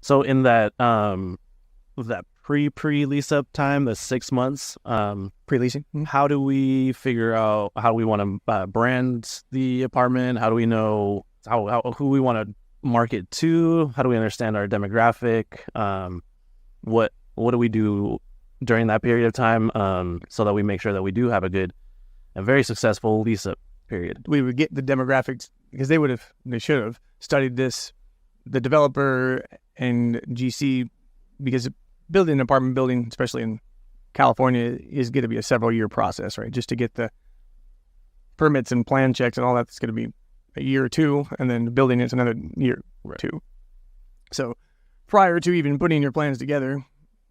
So in that pre-lease-up time, the 6 months, Pre-leasing. how do we figure out how we want to brand the apartment? How do we know who we want to market to? How do we understand our demographic? What do we do during that period of time so that we make sure that we do have a very successful lease-up period? We would get the demographics because they should have studied this, the developer and GC, because building an apartment building, especially in California, is going to be a several-year process, right? Just to get the permits and plan checks and all that's going to be a year or two, and then building it's another year or two. So prior to even putting your plans together,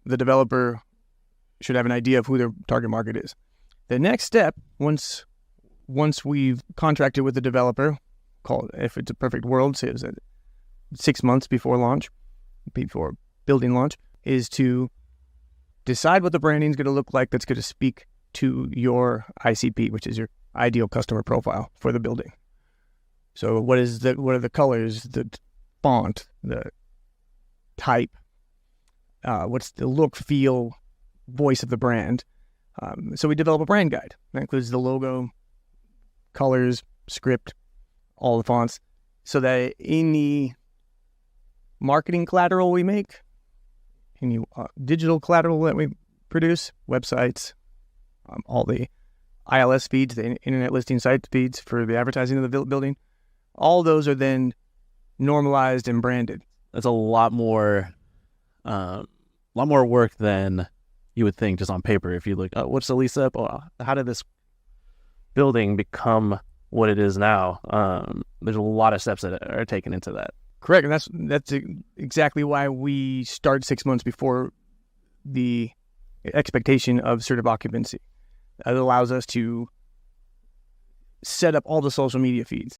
the developer should have an idea of who their target market is. The next step, once we've contracted with the developer, if it's a perfect world, say it's 6 months before building launch, is to decide what the branding is going to look like that's going to speak to your ICP, which is your ideal customer profile for the building. So what are the colors, the font, the type, what's the look, feel, voice of the brand. So we develop a brand guide. That includes the logo, colors, script, all the fonts, so that any marketing collateral we make, any digital collateral that we produce, websites, all the ILS feeds, the internet listing site feeds for the advertising of the building, all those are then normalized and branded. That's a lot more work than you would think just on paper. If you look, what's the lease up? Oh, how did this building become what it is now? There's a lot of steps that are taken into that. Correct, and that's exactly why we start 6 months before the expectation of certificate occupancy. That allows us to set up all the social media feeds.